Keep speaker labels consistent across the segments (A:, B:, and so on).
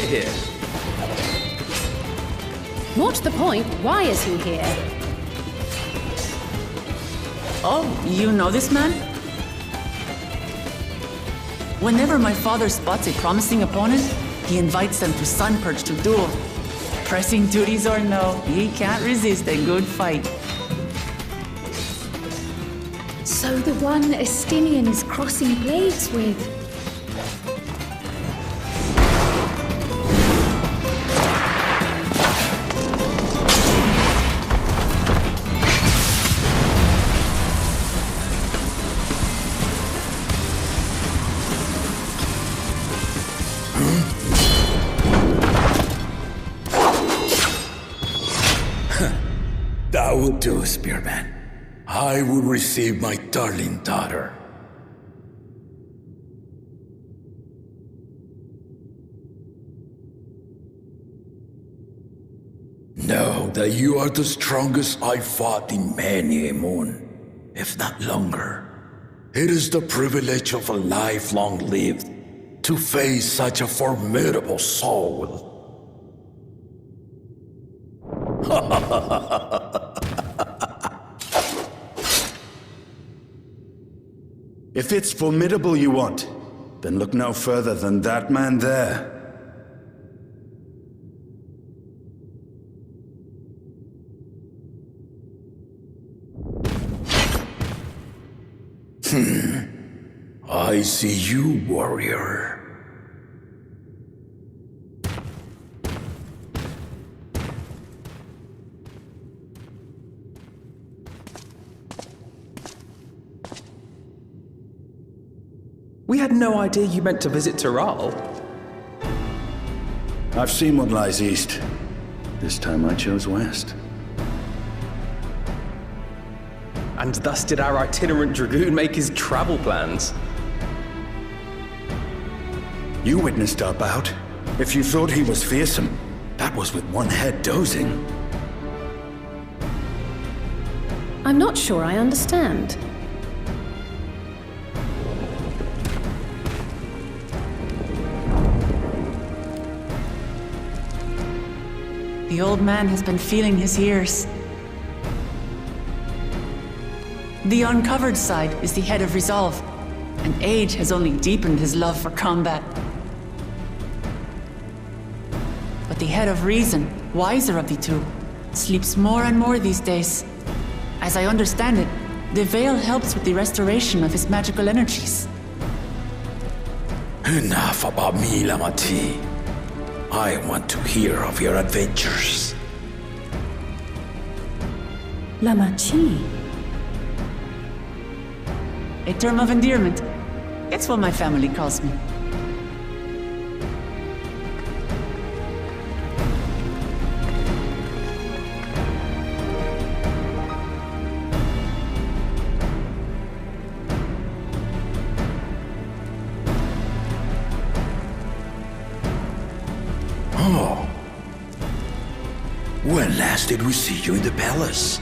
A: here?
B: More to the point, why is he here?
C: Oh, you know this man? Whenever my father spots a promising opponent, he invites them to Sunperch to duel. Pressing duties or no, he can't resist a good fight.
D: So the one Estinian is crossing blades with.
E: That would do, Spearman. I will receive my darling daughter. Know that you are the strongest I fought in many a moon, if not longer. It is the privilege of a life long lived to face such a formidable soul.
F: If it's formidable you want, then look no further than that man there.
E: I see you, warrior.
A: We had no idea you meant to visit Tiral.
F: I've seen what lies east. This time I chose west.
A: And thus did our itinerant dragoon make his travel plans.
F: You witnessed our bout. If you thought he was fearsome, that was with one head dozing.
B: I'm not sure I understand.
C: The old man has been feeling his ears. The uncovered side is the head of resolve, and age has only deepened his love for combat. But the head of reason, wiser of the two, sleeps more and more these days. As I understand it, the veil helps with the restoration of his magical energies.
E: Enough about me, Lamati. I want to hear of your adventures.
B: Lamachi.
C: A term of endearment. It's what my family calls me.
E: When last did we see you in the palace?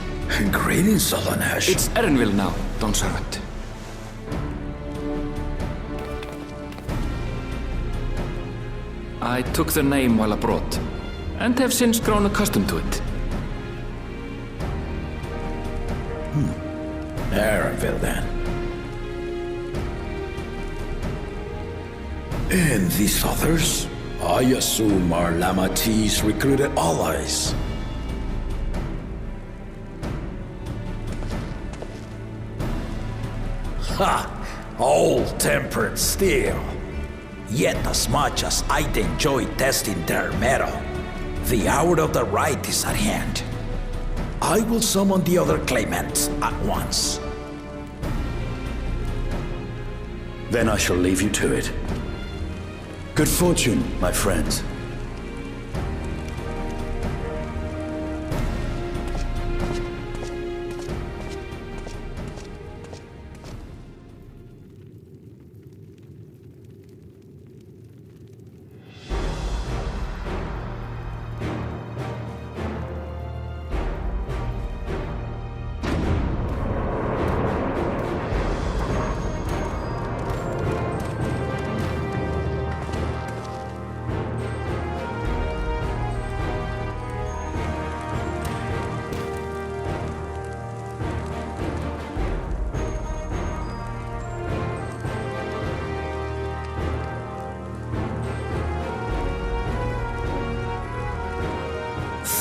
E: Greetings, Solonash.
G: It's Erenville now, Don Servant. I took the name while abroad, and have since grown accustomed to it.
E: Erenville, then. And these others? I assume are Lamati's recruited allies. Ha! Old-tempered steel. Yet as much as I'd enjoy testing their metal, the hour of the right is at hand. I will summon the other claimants at once.
F: Then I shall leave you to it. Good fortune, my friends.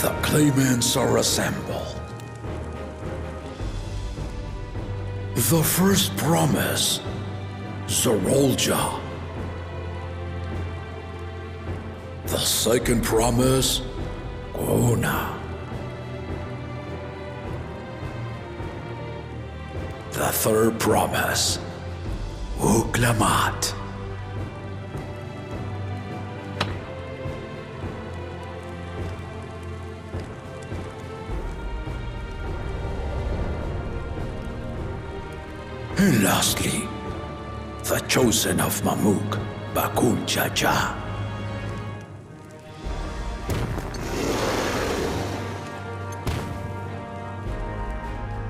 E: The claimants are assembled. The first promise, Zorolja. The second promise, Gona. The third promise, Uklamat. And lastly, the chosen of Mamuk, Bakul Jaja.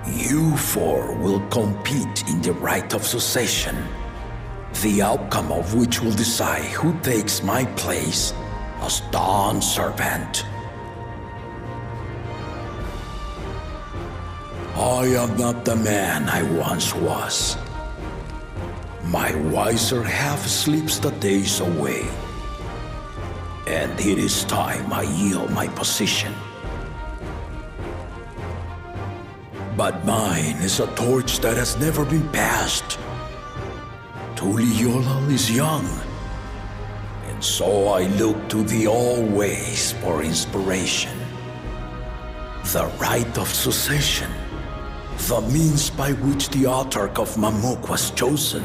E: You four will compete in the rite of succession, the outcome of which will decide who takes my place as Dawn Servant. I am not the man I once was. My wiser half sleeps the days away, and it is time I yield my position. But mine is a torch that has never been passed. Tuliyola is young, and so I look to the always for inspiration. The rite of succession, the means by which the autarch of Mamuk was chosen.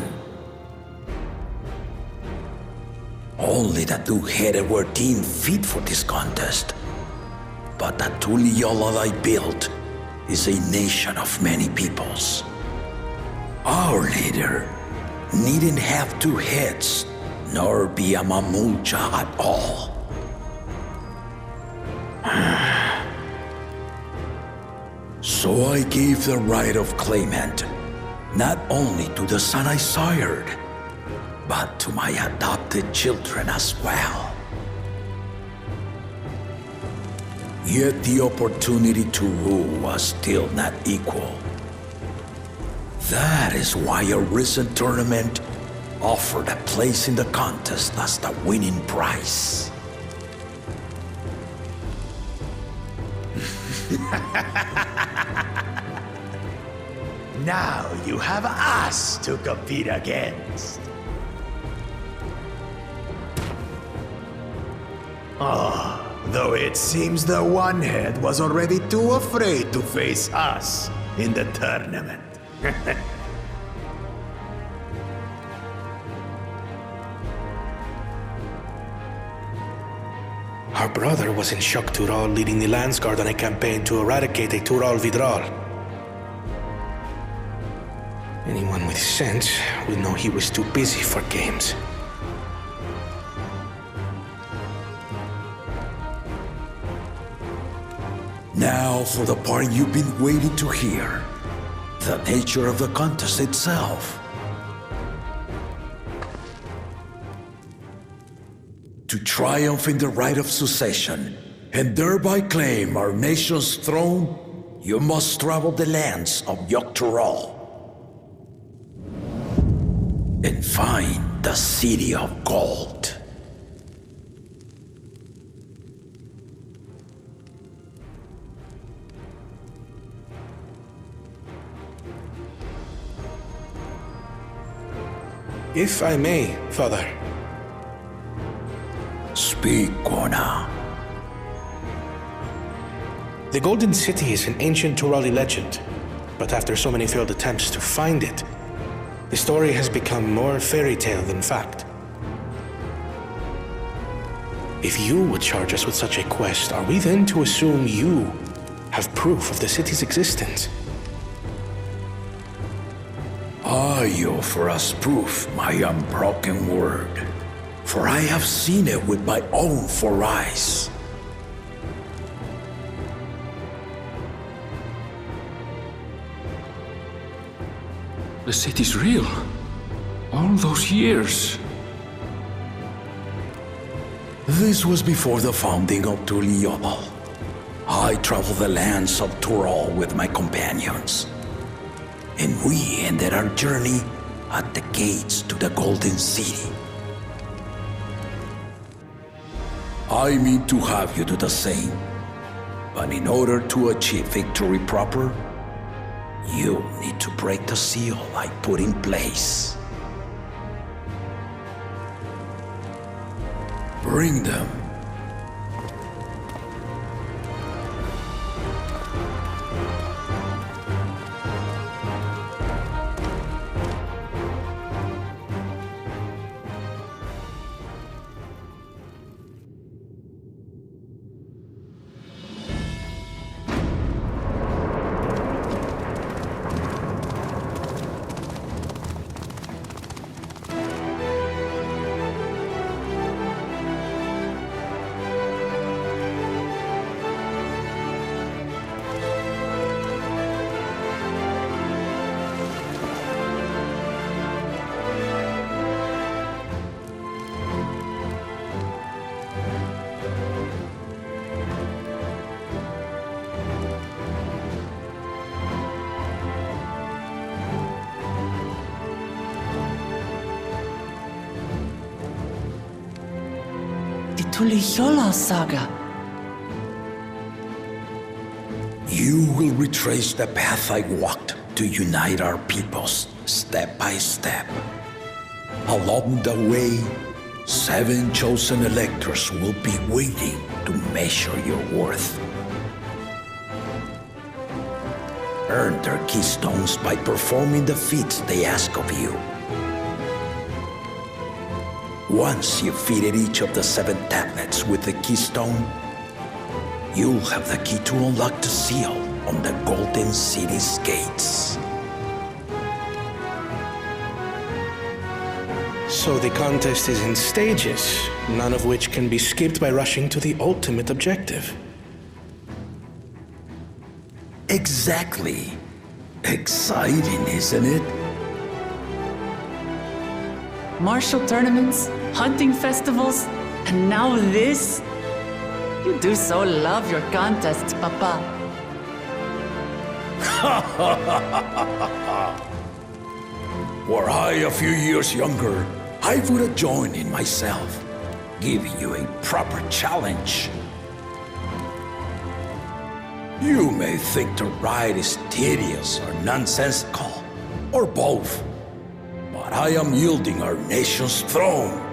E: Only the two-headed were deemed fit for this contest, but the Tuliyola I built is a nation of many peoples. Our leader needn't have two heads, nor be a Mamulcha at all. So I gave the right of claimant, not only to the son I sired, but to my adopted children as well. Yet the opportunity to rule was still not equal. That is why a recent tournament offered a place in the contest as the winning prize.
H: Now you have us to compete against. Though it seems the One-Head was already too afraid to face us in the tournament.
I: Our brother was in Shock Tural leading the Landsguard on a campaign to eradicate a Tural Vidral. Anyone with sense would know he was too busy for games.
E: Now for the part you've been waiting to hear. The nature of the contest itself. To triumph in the rite of succession, and thereby claim our nation's throne, you must travel the lands of Yogg-Tural and find the City of Gold.
I: If I may, Father.
E: Speak, Gona.
I: The Golden City is an ancient Turali legend, but after so many failed attempts to find it, the story has become more fairy tale than fact. If you would charge us with such a quest, are we then to assume you have proof of the city's existence?
E: I offer as proof my unbroken word, for I have seen it with my own four eyes.
G: The city's real. All those years.
E: This was before the founding of Tuliyola. I traveled the lands of Tural with my companions, and we ended our journey at the gates to the Golden City. I mean to have you do the same. But in order to achieve victory proper, you need to break the seal I put in place. Bring them.
C: Tulichola saga.
E: You will retrace the path I walked to unite our peoples step by step. Along the way, 7 chosen electors will be waiting to measure your worth. Earn their keystones by performing the feats they ask of you. Once you've fitted each of the 7 tablets with the keystone, you'll have the key to unlock the seal on the Golden City's gates.
I: So the contest is in stages, none of which can be skipped by rushing to the ultimate objective.
E: Exactly. Exciting, isn't it?
C: Martial tournaments, hunting festivals, and now this? You do so love your contests, Papa.
E: Were I a few years younger, I would have joined in myself, giving you a proper challenge. You may think the ride is tedious or nonsensical, or both, but I am yielding our nation's throne.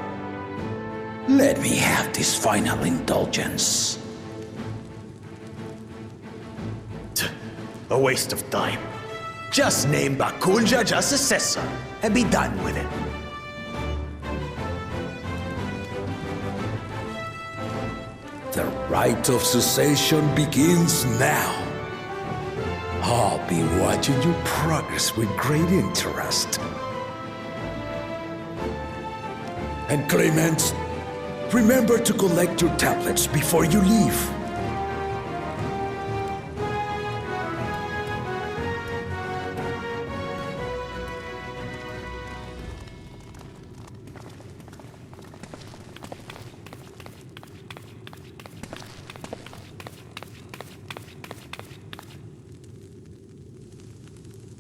E: Let me have this final indulgence.
H: A waste of time. Just name Bakunja as successor and be done with it.
E: The rite of cessation begins now. I'll be watching your progress with great interest. And Clemens, remember to collect your tablets before you leave.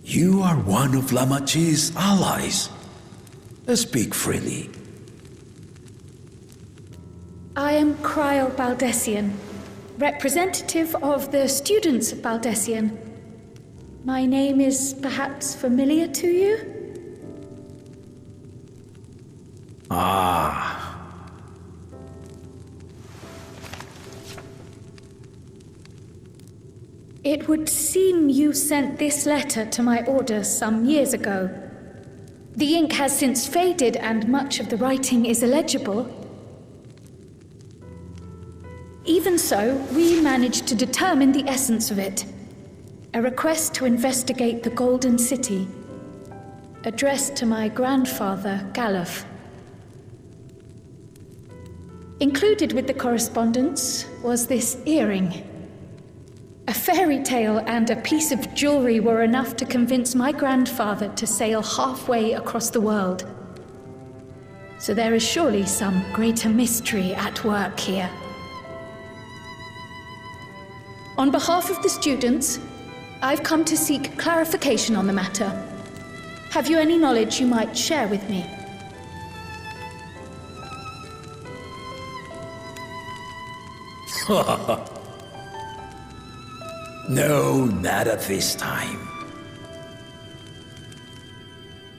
E: You are one of Lamachi's allies. Speak freely.
D: I am Cryle Baldessian, representative of the students of Baldessian. My name is perhaps familiar to you?
E: Ah.
D: It would seem you sent this letter to my order some years ago. The ink has since faded and much of the writing is illegible. Even so, we managed to determine the essence of it. A request to investigate the Golden City, addressed to my grandfather, Galuf. Included with the correspondence was this earring. A fairy tale and a piece of jewelry were enough to convince my grandfather to sail halfway across the world. So there is surely some greater mystery at work here. On behalf of the students, I've come to seek clarification on the matter. Have you any knowledge you might share with me?
E: No, not at this time.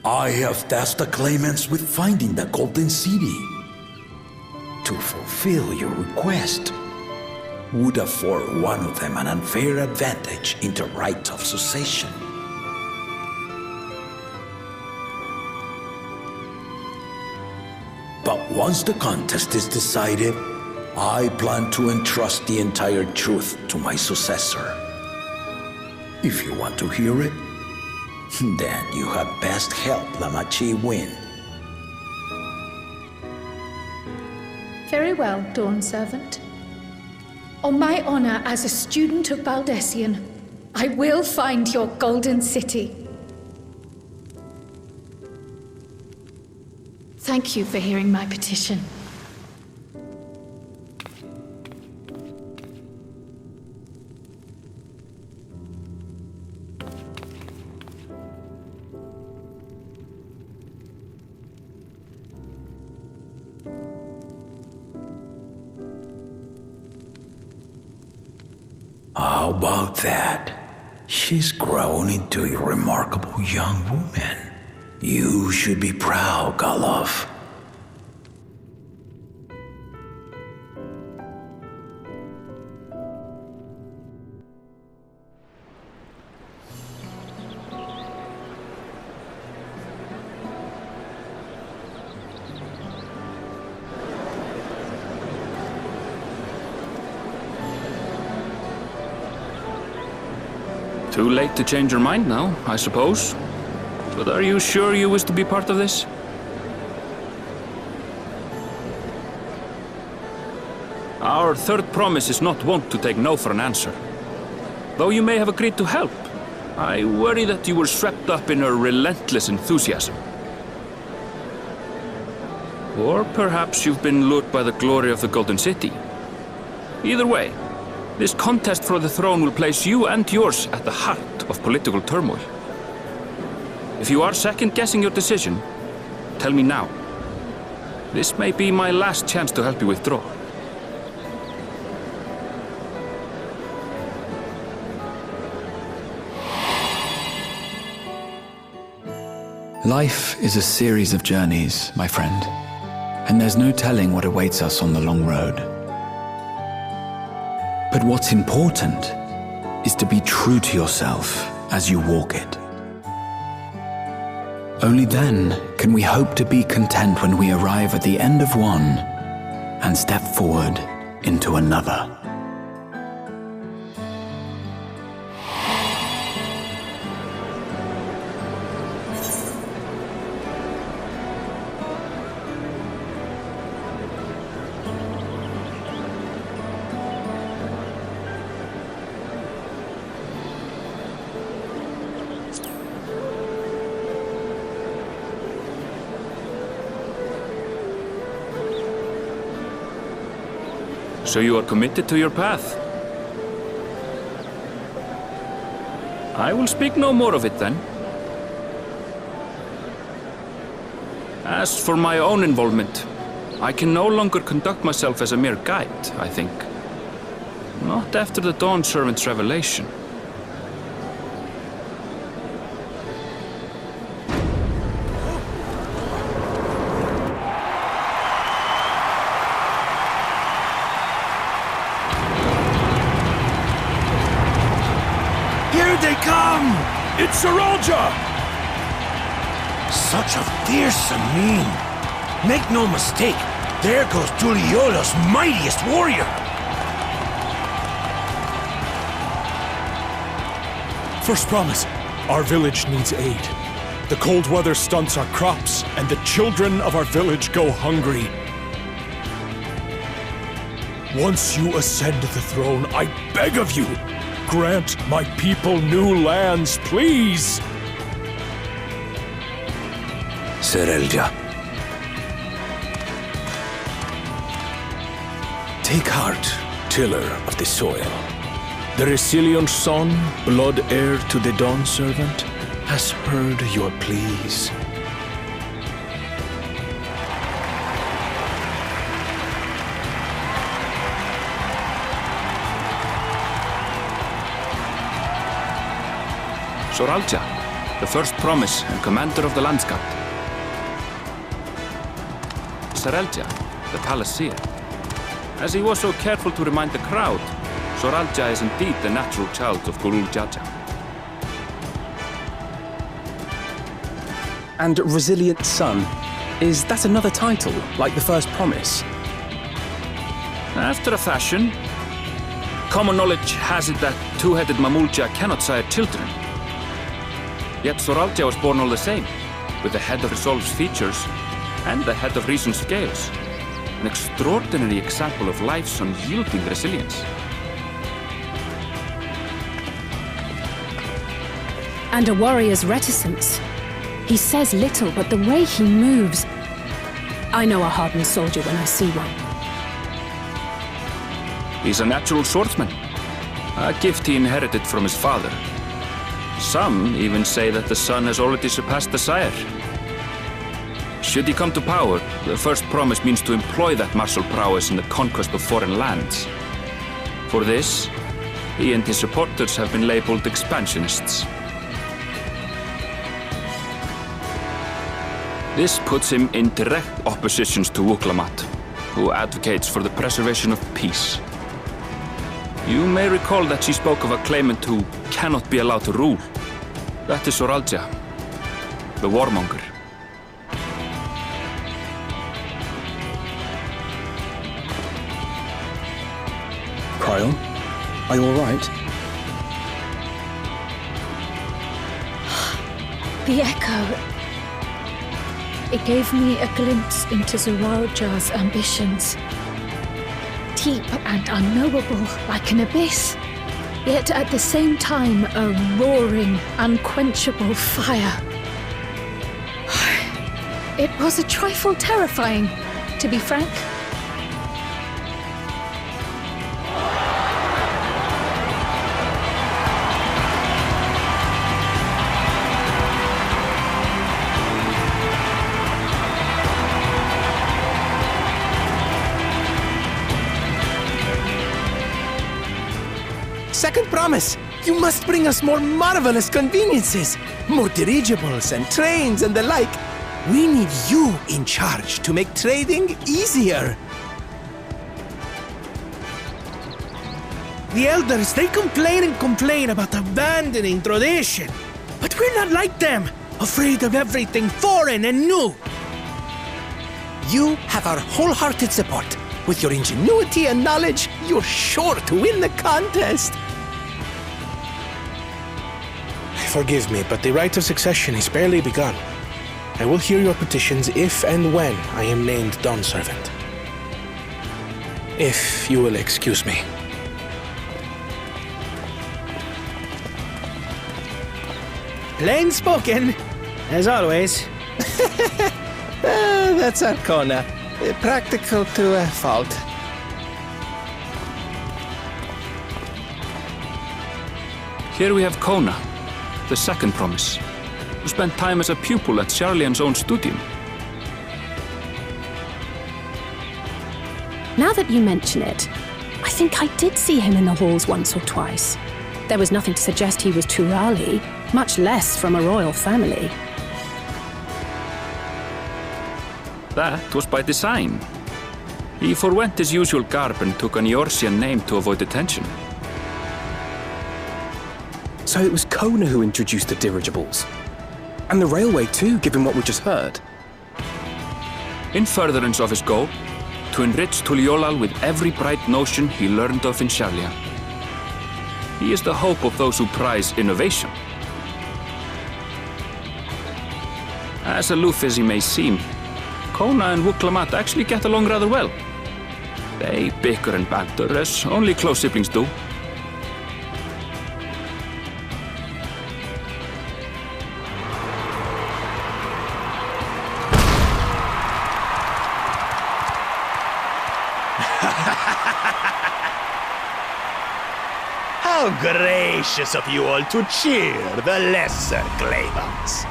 E: I have tasked the claimants with finding the Golden City. To fulfill your request would afford one of them an unfair advantage in the right of succession. But once the contest is decided, I plan to entrust the entire truth to my successor. If you want to hear it, then you had best help Lamachi win.
D: Very well, Dawn Servant. On my honor as a student of Baldessian, I will find your Golden City. Thank you for hearing my petition.
E: How about that? She's grown into a remarkable young woman. You should be proud, Galov.
G: Too late to change your mind now, I suppose. But are you sure you wish to be part of this? Our third promise is not wont to take no for an answer. Though you may have agreed to help, I worry that you were swept up in her relentless enthusiasm. Or perhaps you've been lured by the glory of the Golden City. Either way, this contest for the throne will place you and yours at the heart of political turmoil. If you are second-guessing your decision, tell me now. This may be my last chance to help you withdraw.
J: Life is a series of journeys, my friend, and there's no telling what awaits us on the long road. But what's important is to be true to yourself as you walk it. Only then can we hope to be content when we arrive at the end of one and step forward into another.
G: So you are committed to your path? I will speak no more of it then. As for my own involvement, I can no longer conduct myself as a mere guide, I think. Not after the Dawn Servant's revelation.
H: It's Saralja! Such a fearsome mien. Make no mistake, there goes Tuliola's mightiest warrior.
K: First promise, our village needs aid. The cold weather stunts our crops, and the children of our village go hungry. Once you ascend the throne, I beg of you, grant my people new lands, please!
H: Saralja. Take heart, tiller of the soil. The resilient son, blood heir to the Dawn Servant, has heard your pleas.
G: Soralja, the first promise and commander of the Landsguard. Sarelja, the palace seer. As he was so careful to remind the crowd, Soralja is indeed the natural child of Gurul Jaja.
A: And Resilient Son. Is that another title, like the first promise?
G: After a fashion. Common knowledge has it that two-headed Mamulja cannot sire children. Yet Soralja was born all the same, with the head of Resolve's features and the head of Reason's scales. An extraordinary example of life's unyielding resilience.
B: And a warrior's reticence. He says little, but the way he moves... I know a hardened soldier when I see one.
G: He's a natural swordsman, a gift he inherited from his father. Some even say that the son has already surpassed the sire. Should he come to power, the first promise means to employ that martial prowess in the conquest of foreign lands. For this, he and his supporters have been labeled expansionists. This puts him in direct opposition to Wuklamat, who advocates for the preservation of peace. You may recall that she spoke of a claimant who cannot be allowed to rule. That is Soralja, the warmonger.
A: Cryon, are you all right?
D: The echo. It gave me a glimpse into Soralja's ambitions. Deep and unknowable, like an abyss. Yet at the same time, a roaring, unquenchable fire. It was a trifle terrifying, to be frank.
L: Second promise! You must bring us more marvelous conveniences! More dirigibles and trains and the like! We need you in charge to make trading easier!
M: The elders, they complain and complain about abandoning tradition. But we're not like them, afraid of everything foreign and new.
L: You have our wholehearted support. With your ingenuity and knowledge, you're sure to win the contest.
I: Forgive me, but the right of succession is barely begun. I will hear your petitions if and when I am named Dawn Servant. If you will excuse me.
M: Plain spoken, as always.
L: That's Arcona. Practical to a fault.
G: Here we have Kona, the second promise, who spent time as a pupil at Sharlian's own studium.
B: Now that you mention it, I think I did see him in the halls once or twice. There was nothing to suggest he was Turali, much less from a royal family.
G: That was by design. He forwent his usual garb and took an Eorzean name to avoid attention.
A: So it was Kona who introduced the dirigibles. And the railway too, given what we just heard.
G: In furtherance of his goal, to enrich Tuliolal with every bright notion he learned of in Sharlia. He is the hope of those who prize innovation. As aloof as he may seem, Kona and Wuklamat actually get along rather well. They bicker and banter as only close siblings do.
N: How gracious of you all to cheer the lesser claimants.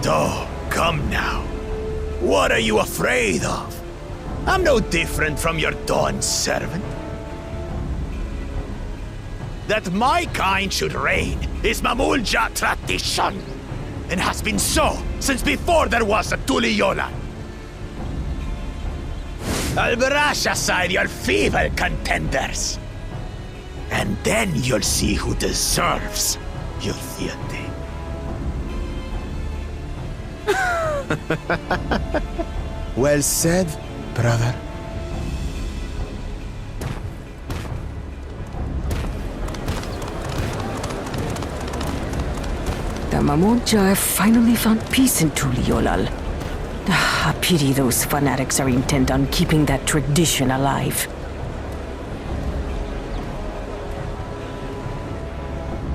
N: So, come now. What are you afraid of? I'm no different from your Dawn servant. That my kind should reign is Mamulja tradition, and has been so since before there was a Tuliyolan. I'll brush aside your feeble contenders, and then you'll see who deserves your fealty.
L: Well said, brother.
O: The Mamulja have finally found peace in Tuliolal. A pity those fanatics are intent on keeping that tradition alive.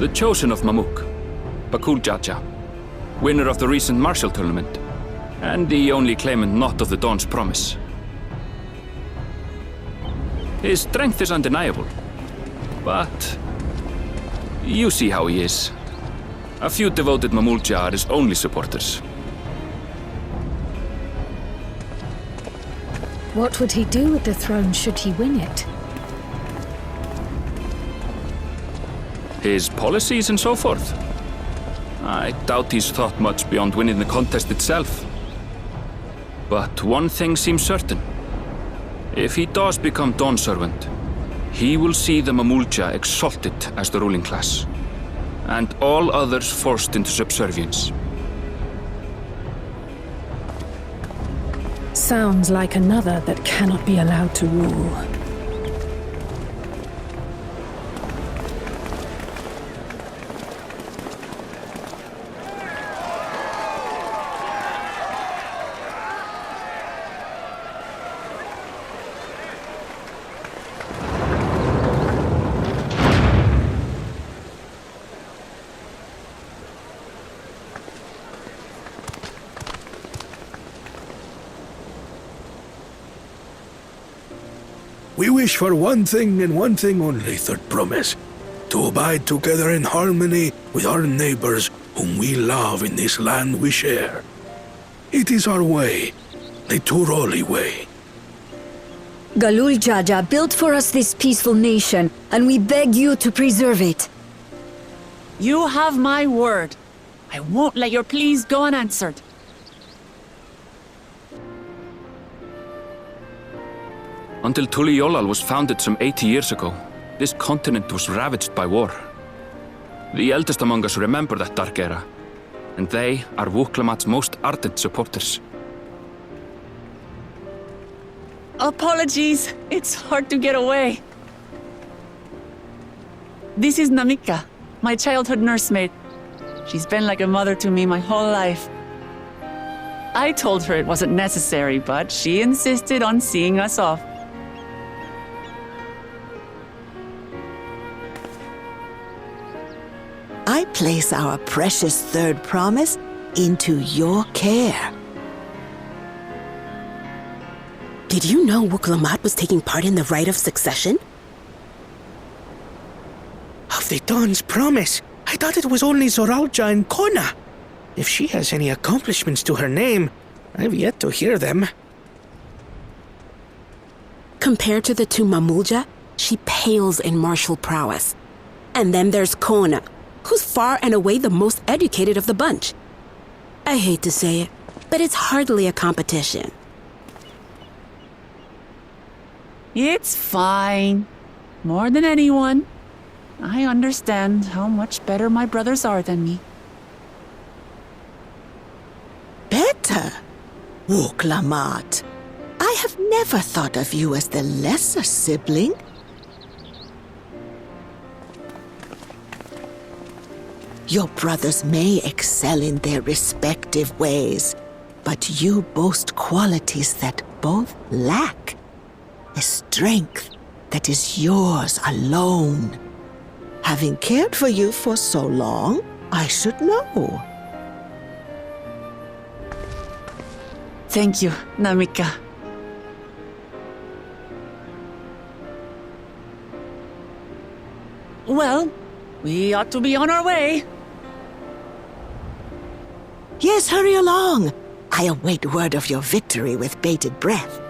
G: The chosen of Mamuk, Bakul Jaja, winner of the recent martial tournament, and the only claimant not of the Dawn's promise. His strength is undeniable, but you see how he is. A few devoted Mamulja are his only supporters.
D: What would he do with the throne should he win it?
G: His policies and so forth. I doubt he's thought much beyond winning the contest itself. But one thing seems certain. If he does become Dawn servant, he will see the Mamulja exalted as the ruling class, and all others forced into subservience.
B: Sounds like another that cannot be allowed to rule.
F: We wish for one thing and one thing only, Third Promise. To abide together in harmony with our neighbors whom we love in this land we share. It is our way, the Turoli way.
P: Galul Jaja built for us this peaceful nation, and we beg you to preserve it.
C: You have my word. I won't let your pleas go unanswered.
G: Until Tuliolal was founded some 80 years ago, this continent was ravaged by war. The eldest among us remember that dark era, and they are Wuklamat's most ardent supporters.
C: Apologies, it's hard to get away. This is Namika, my childhood nursemaid. She's been like a mother to me my whole life. I told her it wasn't necessary, but she insisted on seeing us off.
Q: I place our precious Third Promise into your care.
R: Did you know Wuklamat was taking part in the rite of succession?
M: Of the Dawn's promise? I thought it was only Zoralja and Kona. If she has any accomplishments to her name, I've yet to hear them.
R: Compared to the two Mamulja, she pales in martial prowess. And then there's Kona, who's far and away the most educated of the bunch. I hate to say it, but it's hardly a competition.
C: It's fine. More than anyone. I understand how much better my brothers are than me.
Q: Better? Wuklamat, I have never thought of you as the lesser sibling. Your brothers may excel in their respective ways, but you boast qualities that both lack. A strength that is yours alone. Having cared for you for so long, I should know.
C: Thank you, Namika. Well, we ought to be on our way.
Q: Yes, hurry along. I await word of your victory with bated breath.